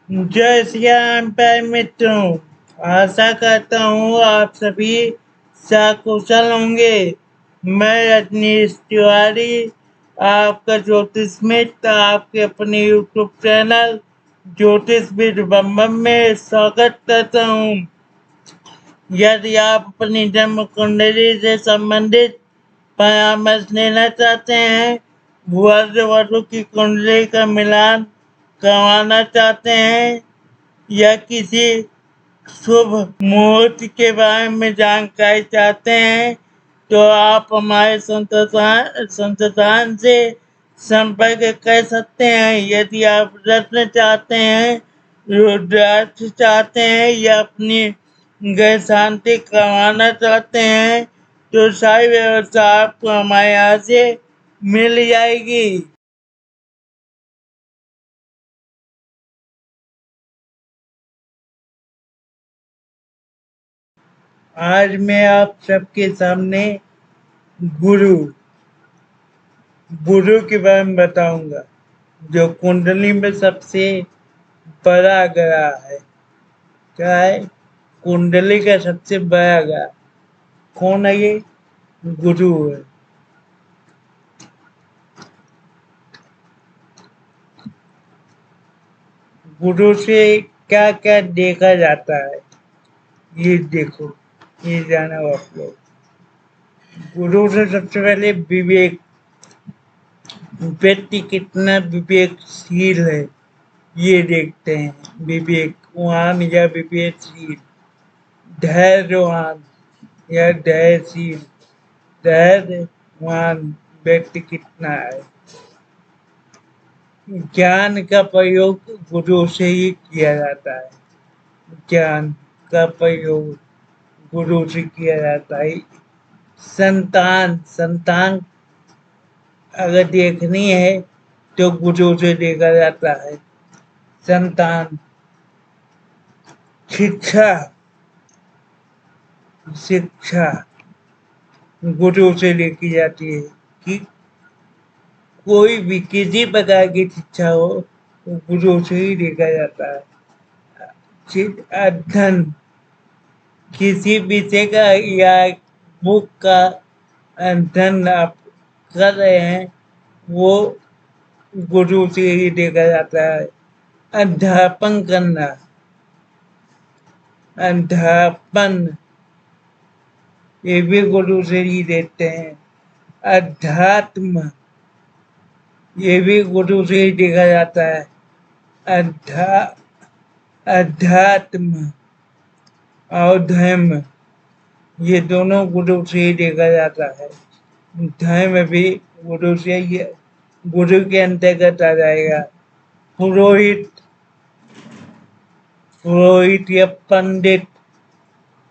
जय श्री राम प्यारे मित्रों। आशा करता हूँ आप सभी सकुशल होंगे। मैं रजनीश तिवारी, आपका ज्योतिष मित्र, आपके अपने यूट्यूब चैनल ज्योतिष विद बम बम में स्वागत करता हूँ। यदि आप अपनी जन्म कुंडली से संबंधित परामर्श लेना चाहते हैं, वर वधु की कुंडली का मिलान करवाना चाहते हैं या किसी शुभ मुहूर्त के बारे में जानकारी चाहते हैं, तो आप हमारे संस्थान से संपर्क कर सकते हैं। यदि आप रत्न चाहते हैं, रुद्राक्ष चाहते हैं या अपनी ग्रह शांति करवाना चाहते हैं, तो सारी व्यवस्था आपको हमारे यहाँ से मिल जाएगी। आज मैं आप सबके सामने गुरु गुरु के बारे में बताऊंगा, जो कुंडली में सबसे बड़ा ग्रह है। क्या है? कुंडली का सबसे बड़ा ग्रह कौन है? ये गुरु है। गुरु से क्या क्या देखा जाता है, ये देखो, ये जाना आप लोग। गुरु से सबसे पहले विवेक, व्यक्ति कितना विवेकशील है ये देखते हैं। विवेकवान या विवेकशील, धैर्यवान या धैर्यशील, धैर्यवान व्यक्ति कितना है। ज्ञान का प्रयोग गुरु से ही किया जाता है। ज्ञान का प्रयोग गुरु से किया जाता है। संतान संतान अगर देखनी है तो गुरु से देखा जाता है। संतान, शिक्षा शिक्षा गुरु से देखी जाती है कि कोई भी किसी प्रकार की शिक्षा हो तो गुरु से ही देखा जाता है। अध्ययन किसी विषय का या बुक का अध्ययन आप कर रहे हैं, वो गुरु से ही देखा जाता है। अध्यापन करना, अध्यापन ये भी गुरु से ही देखते हैं। अध्यात्म ये भी गुरु से ही देखा जाता है। अध्यात्म और धर्म ये दोनों गुरु से ही देखा जाता है। धर्म भी गुरु से ही, गुरु के अंतर्गत आ जाएगा। पुरोहित पुरोहित या पंडित,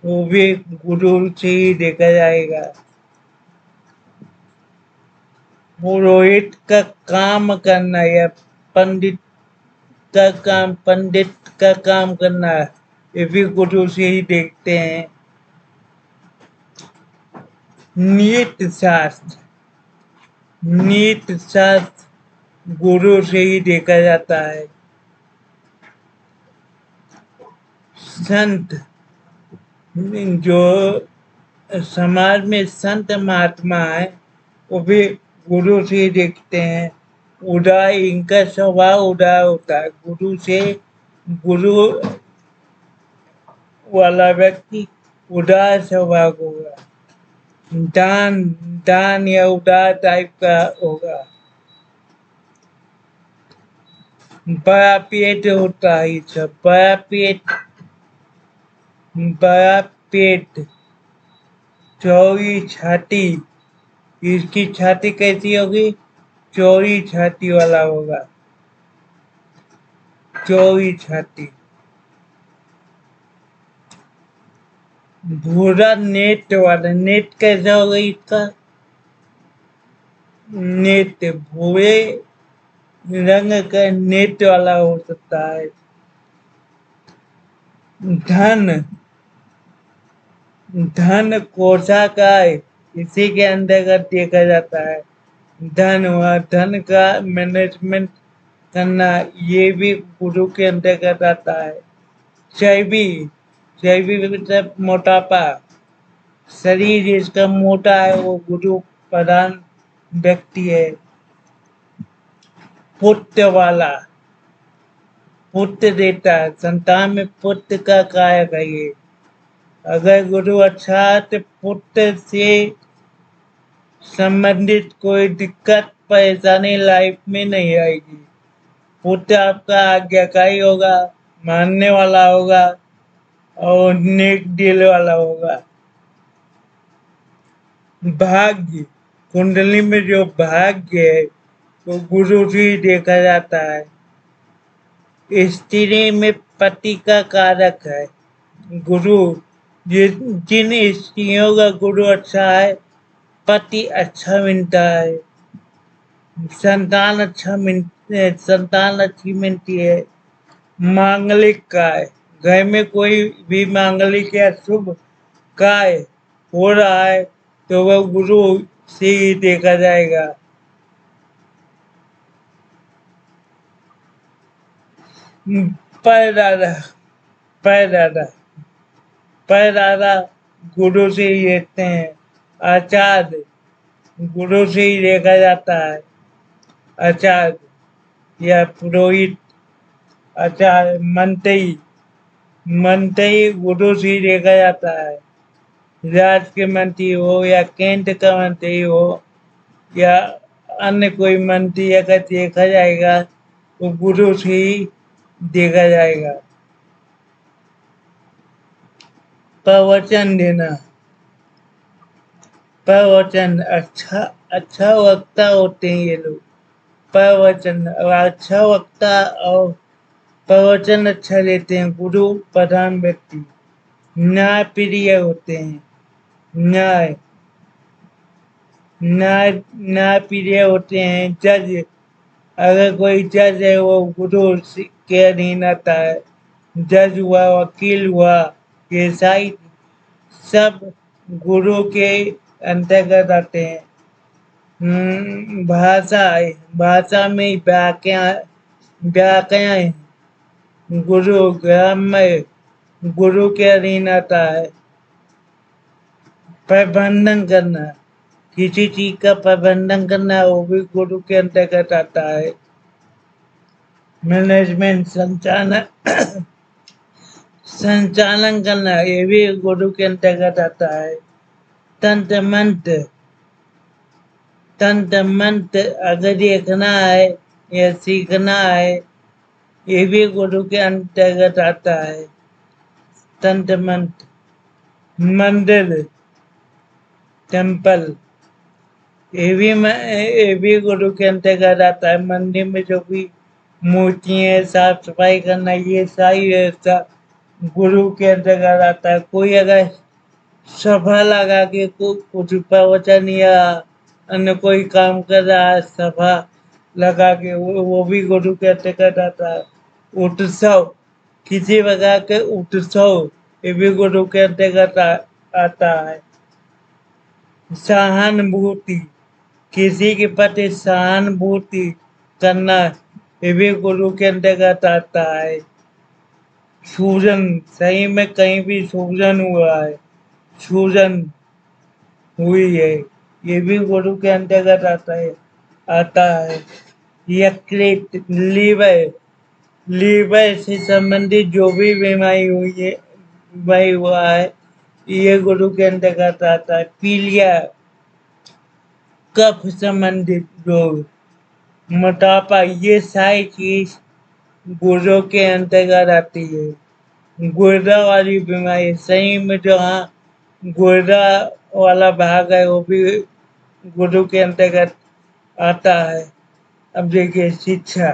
वो भी गुरु से ही देखा जाएगा। पुरोहित का काम करना या पंडित का काम करना, ये भी गुरु से ही देखते हैं। नीति शास्त्र गुरु से ही देखा जाता है। संत, जो समाज में संत महात्मा है, वो भी गुरु से ही देखते हैं। उदार, इनका स्वभाव उदार होता है। गुरु वाला व्यक्ति उदार स्वभाव होगा। दान दान या उदार टाइप का होगा। बड़ा पेट होता है, सब बड़ा पेट, चौड़ी छाती। इसकी छाती कैसी होगी? चौड़ी छाती वाला होगा। चौड़ी छाती। भूरा नेट वाला, नेट कैसा होगा इसका? नेट भूरे रंग का नेट वाला हो सकता है। धन धन कोषागार, इसी के अंतर्गत देखा जाता है। धन का मैनेजमेंट करना, ये भी गुरु के अंतर्गत आता है। चर्बी, चर्बी मतलब मोटापा, शरीर जिसका मोटा है वो गुरु प्रधान व्यक्ति है। पुत्र वाला, पुत्र देता है, संतान में पुत्र का कारक है ये। अगर गुरु अच्छा है तो पुत्र से संबंधित कोई दिक्कत परेशानी लाइफ में नहीं आएगी। पुत्र आपका आज्ञाकारी होगा, मानने वाला होगा और नेक दिल वाला होगा। भाग्य, कुंडली में जो भाग्य है वो गुरु से ही देखा जाता है। स्त्री में पति का कारक है गुरु। जिन स्त्रियों का गुरु अच्छा है, पति अच्छा मिलता है, संतान अच्छी मिलती है। मांगलिक काय, घर में कोई भी मांगलिक या शुभ काय हो रहा है तो वह गुरु से ही देखा जाएगा। परदादा, परदादा, परदादा गुरु से ही देखते हैं। आचार्य, गुरु से ही देखा जाता है। आचार्य या पुरोहित, आचार्य, मंत्री, मंत्री गुरु से ही देखा जाता है। राज्य के मंत्री हो या केंद्र का मंत्री हो या अन्य कोई मंत्री अगर देखा जाएगा तो गुरु से ही देखा जाएगा। प्रवचन देना, प्रवचन अच्छा वक्ता होते हैं ये लोग। प्रवचन अच्छा वक्ता और प्रवचन अच्छा देते हैं गुरु प्रधान व्यक्ति। न्याय प्रिय होते हैं, न्याय न्याय न्याय प्रिय होते हैं। जज, अगर कोई जज है वो गुरु के अधीन आता है। जज हुआ, वकील हुआ, ये सारी सब गुरु के अंतर्गत आते हैं। भाषा, भाषा में व्याकरण गुरु, ग्रामर गुरु के अधीन आता है। प्रबंधन करना, किसी चीज का प्रबंधन करना वो भी गुरु के अंतर्गत आता है। मैनेजमेंट, संचालन करना ये भी गुरु के अंतर्गत आता है। तंत्र मंत्र, तंत्र मंत्र अगर देखना है या सीखना है ये भी गुरु के अंतर्गत आता है। तंत्र मंत्र, मंदिर, टेम्पल ये भी गुरु के अंतर्गत आता है। मंदिर में जो भी मूर्तियाँ साफ सफाई करना ये सारी व्यवस्था गुरु के अंतर्गत आता है। कोई अगर सभा लगा के कुछ प्रवचन या अन्य कोई काम कर रहा है, सभा लगा के वो भी गुरु के अंतर्गत आता है। उत्सव, किसी प्रकार के उत्सव ये भी गुरु के अंतर्गत आता है। सहानुभूति, किसी के प्रति सहानुभूति करना ये भी गुरु के अंतर्गत आता है। सूजन, सही में कहीं भी सूजन हुआ है, सूजन हुई है ये भी गुरु के अंतर्गत आता है। यकृत, लीवर, लीवर से संबंधित जो भी बीमारी हुई है, बीमारी हुआ है ये गुरु के अंतर्गत आता है। पीलिया, कफ संबंधित रोग, मोटापा ये सारी चीज गुर्दों के अंतर्गत आती है। गुर्दा वाली बीमारी, सही में जहाँ गुर्दा वाला भाग है वो भी गुरु के अंतर्गत आता है। अब देखिए शिक्षा,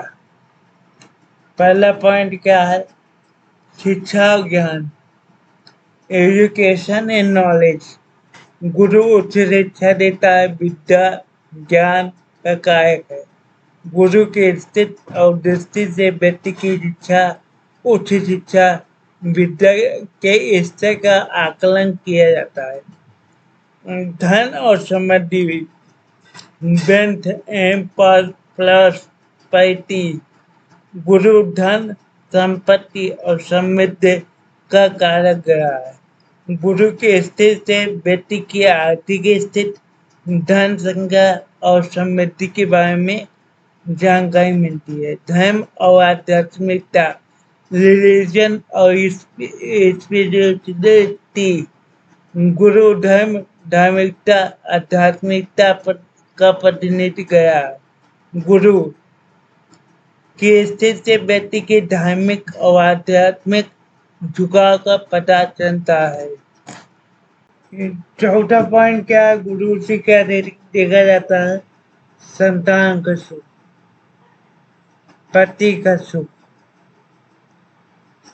पहला पॉइंट क्या है? शिक्षा और ज्ञान, एजुकेशन एंड नॉलेज। गुरु उच्च शिक्षा देता है, विद्या ज्ञान का कारक है। गुरु के स्थिति और दृष्टि से व्यक्ति की शिक्षा, उच्च शिक्षा, विद्या के स्तर का आकलन किया जाता है। धन और समृद्धि, वेल्थ एंड प्रॉस्पेरिटी, गुरु धन, संपत्ति और समृद्धि का कारक ग्रह है। गुरु की स्थिति से व्यक्ति की आर्थिक स्थिति, धन संग्रह और समृद्धि के बारे में जानकारी मिलती है। धर्म और आध्यात्मिकता, रिलीजन और स्पिरिचुअलिटी। गुरु धर्म, धार्मिकता, आध्यात्मिकता का प्रतिनिधि गया है। गुरु की स्थिति से व्यक्ति के धार्मिक और आध्यात्मिक झुकाव का पता चलता है। चौथा पॉइंट क्या है? गुरु से क्या देखा जाता है? संतान का सुख, पति का सुख,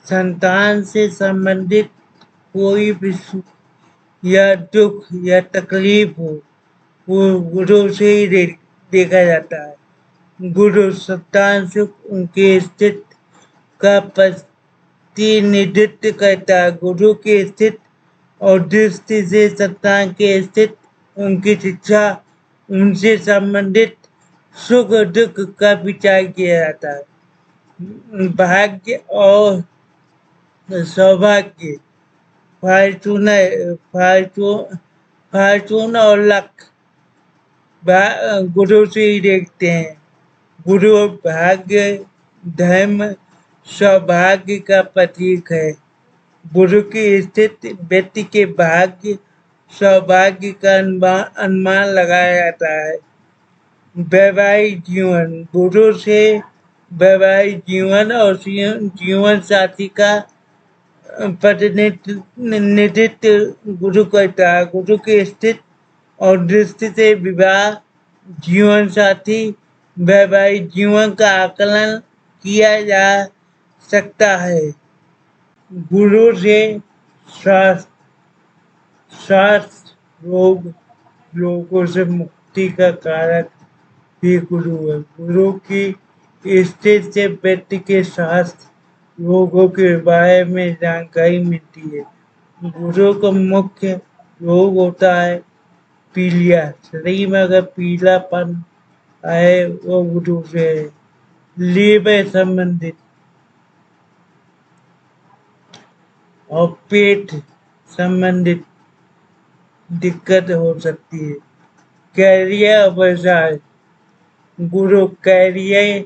संतान से संबंधित कोई भी सुख या दुख या तकलीफ हो, वो गुरु से ही देखा जाता है। गुरु संतान सुख उनकी स्थिति का प्रतिनिधित्व करता है। गुरु की स्थिति और दृष्टि से संतान की स्थिति, उनकी शिक्षा, उनसे संबंधित सुख और दुख का विचार किया जाता है। भाग्य और सौभाग्य, फॉर्चून और लक गुरु से ही देखते हैं। गुरु भाग्य, धर्म, सौभाग्य का प्रतीक है। गुरु की स्थिति व्यक्ति के भाग्य, सौभाग्य का अनुमान लगाया जाता है। वैवाहिक जीवन, गुरु से वैवाहिक जीवन और जीवन साथी का प्रतिनिधित्व गुरु करता है। गुरु की स्थिति और दृष्टि से विवाह, जीवन साथी, वैवाहिक जीवन का आकलन किया जा सकता है। गुरु से स्वास्थ्य रोगों से मुक्ति का कारक भी गुरु है। गुरु की स्थिति से व्यक्ति के स्वास्थ्य रोगों के बारे में जानकारी मिलती है। गुरु का मुख्य रोग होता है पीलिया। शरीर में अगर पीलापन आए वो गुरु से है। लीवर संबंधित और पेट संबंधित दिक्कत हो सकती है। कैरियर और व्यवसाय, गुरु कैरियर,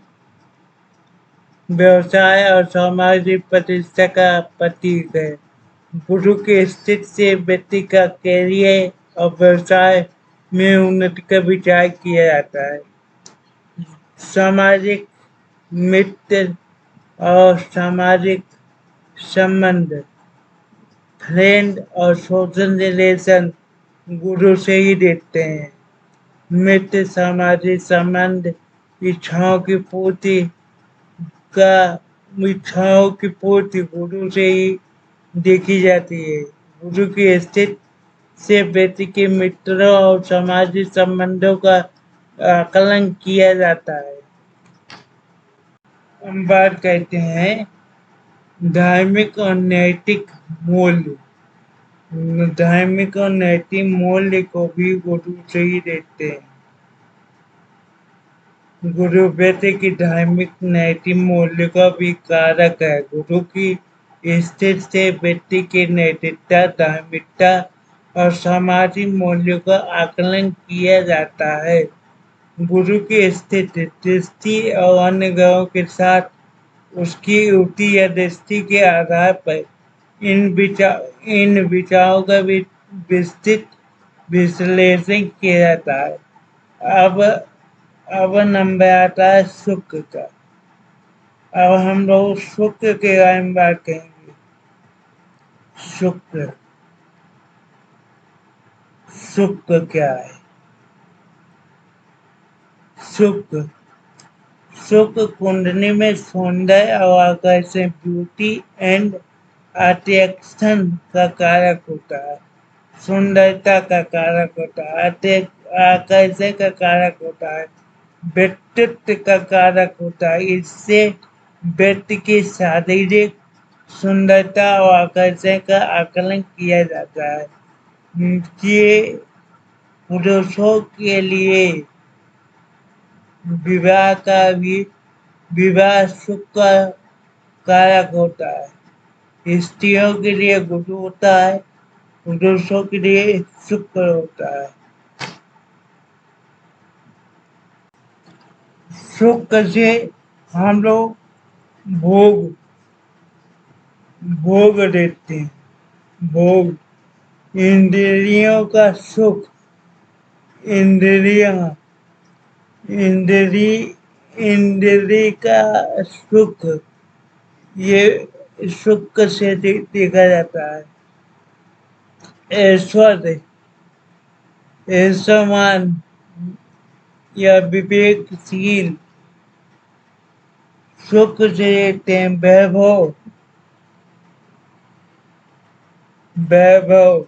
व्यवसाय और सामाजिक प्रतिष्ठा का प्रतीक है। गुरु की स्थिति से व्यक्ति का कैरियर और व्यवसाय में उन्नति का विचार किया जाता है। सामाजिक मित्र और सामाजिक संबंध, फ्रेंड और सोशल रिलेशन गुरु से ही देखते हैं। मित्र, सामाजिक संबंध, इच्छाओं की पूर्ति गुरु से ही देखी जाती है। गुरु की स्थिति से व्यक्ति के मित्रों और सामाजिक संबंधों का आकलन किया जाता है। हम बात करते हैं धार्मिक और नैतिक मूल्य। धार्मिक और नैतिक मूल्य को भी गुरु से ही देखते हैं। गुरु व्यक्ति की धार्मिक नैतिक मूल्य का भी कारक है। गुरु की स्थिति से व्यक्ति की नैतिकता, धार्मिकता और सामाजिक मूल्यों का आकलन किया जाता है। गुरु की स्थिति, दृष्टि और अन्य ग्रहों के साथ उसकी युति या दृष्टि के आधार पर इन विचारों का भी विस्तृत विश्लेषण किया जाता है। अब नंबर आता है शुक्र का। अब हम लोग शुक्र के बारे में बात करेंगे। शुक्र क्या है? शुक्र कुंडली में सौंदर्य और आकर्षण, ब्यूटी एंड अट्रैक्शन का कारक होता है। सुंदरता का कारक होता है, आकर्षण का कारक होता है, व्यक्तित्व का कारक होता है। इससे व्यक्ति की शारीरिक सुंदरता और आकर्षण का आकलन किया जाता है। ये पुरुषों के लिए विवाह का भी विवाह सुख का कारक होता है। स्त्रियों के लिए गुरु होता है, पुरुषों के लिए शुक्र होता है। शुक्र से हम लोग भोग भोग देते हैं। भोग इंद्रियों का सुख, इंद्रिया इंद्री इंद्री का सुख, ये सुख से देखा जाता है। ऐश्वर्य, ऐश्वर्यवान या विवेकशील सुख से देखते हैं। वैभव, वैभव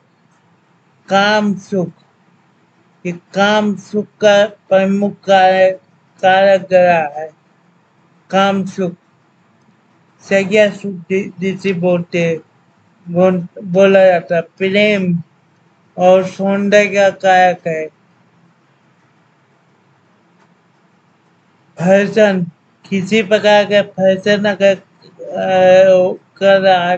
काम सुख, ये काम सुख का प्रमुख कारक रहा है। काम सुख, संज्ञा सुख जिसे बोलते बोला जाता है। प्रेम और सौंदर्य का कारक है। फैशन, किसी प्रकार का फैशन अगर कर रहा है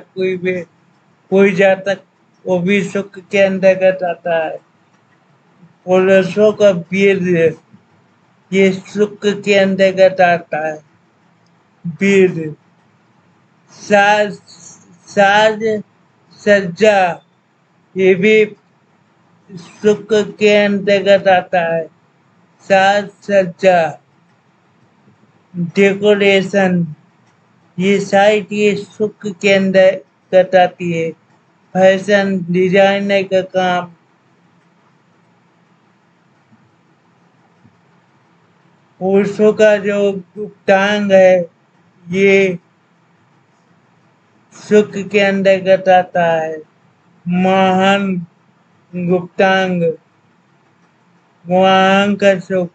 कोई जातक, वो भी सुख के अंतर्गत आता है। पुरुषों का वीर, ये सुख के अंतर्गत आता है। वीर, साज साज सज्जा, ये भी सुख के अंतर्गत आता है। साज सज्जा, डेकोरेशन, ये सारी चीजें सुख के अंतर्गत आती है। फैशन डिजाइनर का काम, पुरुषों का जो गुप्तांग है, ये सुख के अंतर्गत आता है। महान गुप्तांग, महान का सुख,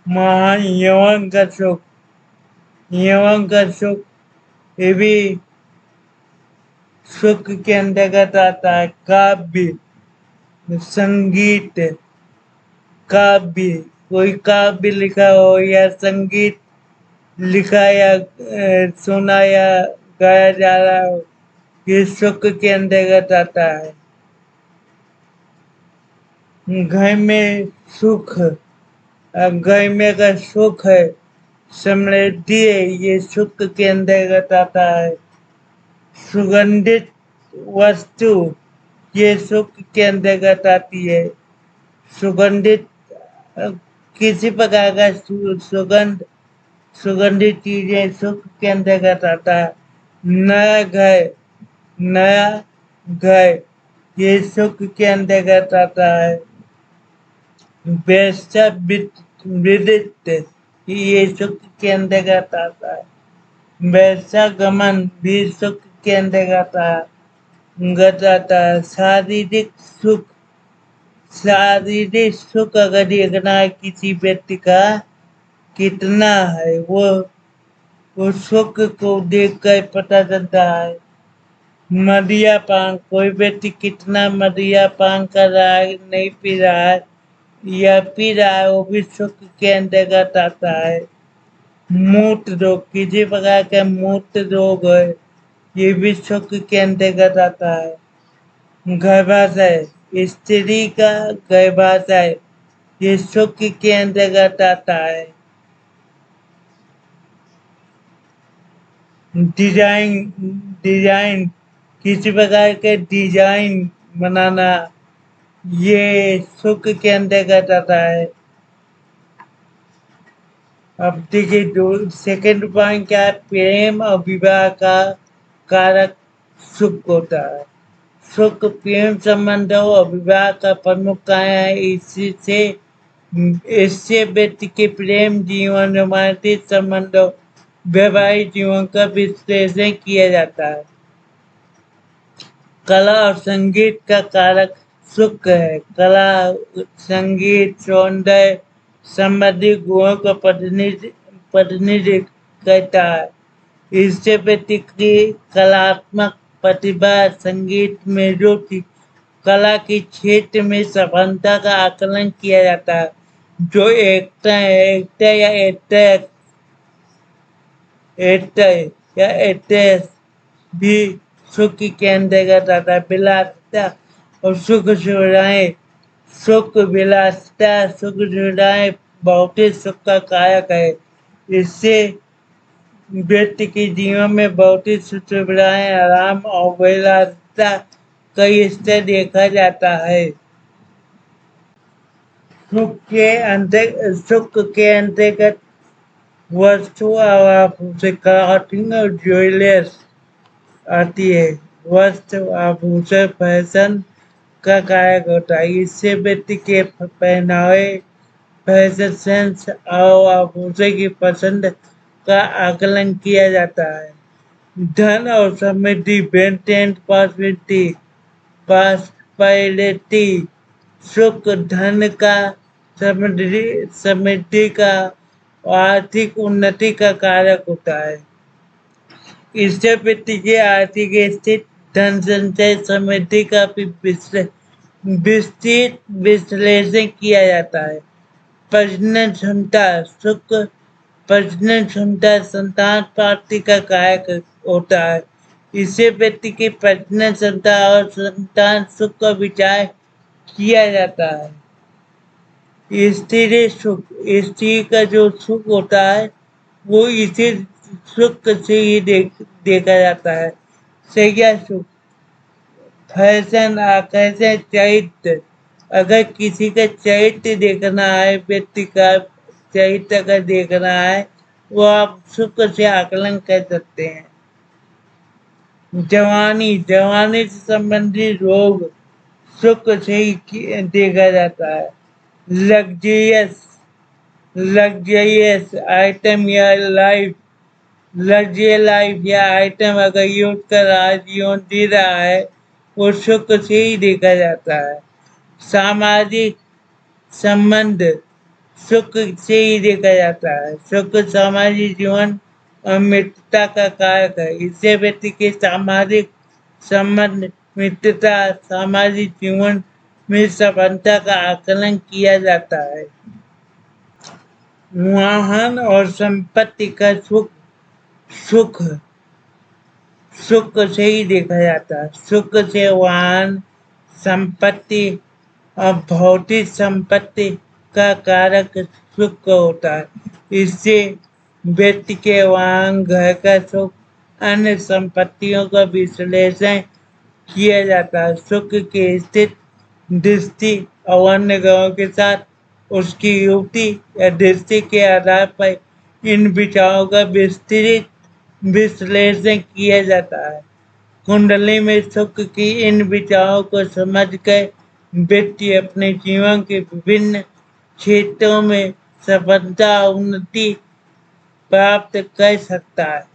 महान यौवन का सुख, यौवन का सुख, ये भी सुख के अंतर्गत आता है। काव्य, संगीत, काव्य, कोई काव्य लिखा हो या संगीत लिखा या सुना या गाया जा रहा हो, ये सुख के अंतर्गत आता है। घर में सुख, घर में अगर सुख है, समृद्धि है, ये सुख के अंतर्गत आता है। सुगंधित वस्तु, ये सुख के अंतर्गत आती है। सुगंधित किसी प्रकार का सुगंधित चीजें सुख के अंतर्गत आता है। नया घर, ये सुख के अंतर्गत आता है। वैश्यावृत्ति, ये सुख के अंतर्गत आता है। वैश्यागमन भी सुख के अंतर्गत आता है। शारीरिक सुख, शारीरिक सुख अगर देखना है किसी व्यक्ति का कितना है, वो सुख को देखकर पता चलता है। मदिरापान, कोई व्यक्ति कितना मदिरापान कर रहा है, नहीं पी रहा है या पी रहा है, वो भी सुख के अंतर्गत आता है। मूत्र रोग, किसी प्रकार का मूत्र रोग है, ये भी सुख के अंतर्गत आता है। गर्भाशय, स्त्री का गर्भाशय, ये सुख के अंतर्गत आता है। डिजाइन, किसी प्रकार के डिजाइन बनाना, ये सुख के अंतर्गत आता है। अब देखिए सेकंड पॉइंट क्या है, प्रेम और विवाह का कारक सुख होता है। सुख प्रेम संबंध और विवाह का प्रमुख कारण है। इससे व्यक्ति के प्रेम जीवन, रोमांटिक संबंधों, वैवाहिक जीवन का विश्लेषण किया जाता है। कला और संगीत का कारक सुख है। कला, संगीत, सौंदर्य संबंधी गुणों का प्रतिनिधित्व करता है। इससे व्यक्ति की कलात्मक प्रतिभा, संगीत में रुचि, कला के क्षेत्र में सफलता का आकलन किया जाता है। जो एक्टर या एक्ट्रेस भी सुख के अंतर्गत आता है। विलासिता और सुख सुविधाएं भौतिक सुख का कारक है। इससे व्यक्ति के जीवन में भौतिक सुख सुविधाएं, आराम और विलासिता कई स्तर देखा जाता है। सुख के अंतर्गत वस्तु आभूषण क्लॉथिंग और ज्वेलर्स आती है। वस्त्र आभूषण फैशन का कारक होता है। इससे व्यक्ति के पहनावे, फैशन सेंस और आभूषण की पसंद का आकलन किया जाता है। धन और समृद्धि, वेल्थ एंड प्रॉस्पेरिटी, सुख धन का, समृद्धि का और आर्थिक उन्नति का कारक होता है। इससे व्यक्ति की आर्थिक स्थिति, धन संचय, समृद्धि का भी विस्तृत विश्लेषण किया जाता है। प्रजनन क्षमता संतान प्राप्ति का कारक होता है। इससे व्यक्ति की प्रजनन क्षमता और संतान सुख का विचार किया जाता है। स्त्री का जो सुख होता है वो इसी सुख से ही देखा जाता है। सैया सुख, फैशन, आकर्षण, चरित्र। अगर किसी का चरित्र देखना है, व्यक्ति का चरित्र अगर देखना है, वो आप सुख से आकलन कर सकते हैं। जवानी से संबंधित रोग सुख से ही देखा जाता है। लग्जरियस आइटम या लाइफ या आइटम अगर यूज कर रहा है, जीवन जी रहा है, वो सुख से ही देखा जाता है। सामाजिक संबंध सुख से ही देखा जाता है। सुख सामाजिक जीवन और मित्रता का कारक है। इससे व्यक्ति के सामाजिक संबंध, मित्रता, सामाजिक जीवन में सफलता का आकलन किया जाता है। वाहन और संपत्ति का सुख से ही देखा जाता है। सुख से वाहन, संपत्ति और भौतिक संपत्ति का कारक सुख होता है। इससे व्यक्ति के वाहन, घर का सुख, अन्य संपत्तियों का विश्लेषण किया जाता है। सुख की स्थिति, दृष्टि और अन्य ग्रहों के साथ उसकी युक्ति या दृष्टि के आधार पर इन विचारों का विस्तृत विश्लेषण किया जाता है। कुंडली में सुख की इन विचारों को समझकर व्यक्ति अपने जीवन के विभिन्न क्षेत्रों में सफलता और उन्नति प्राप्त कर सकता है।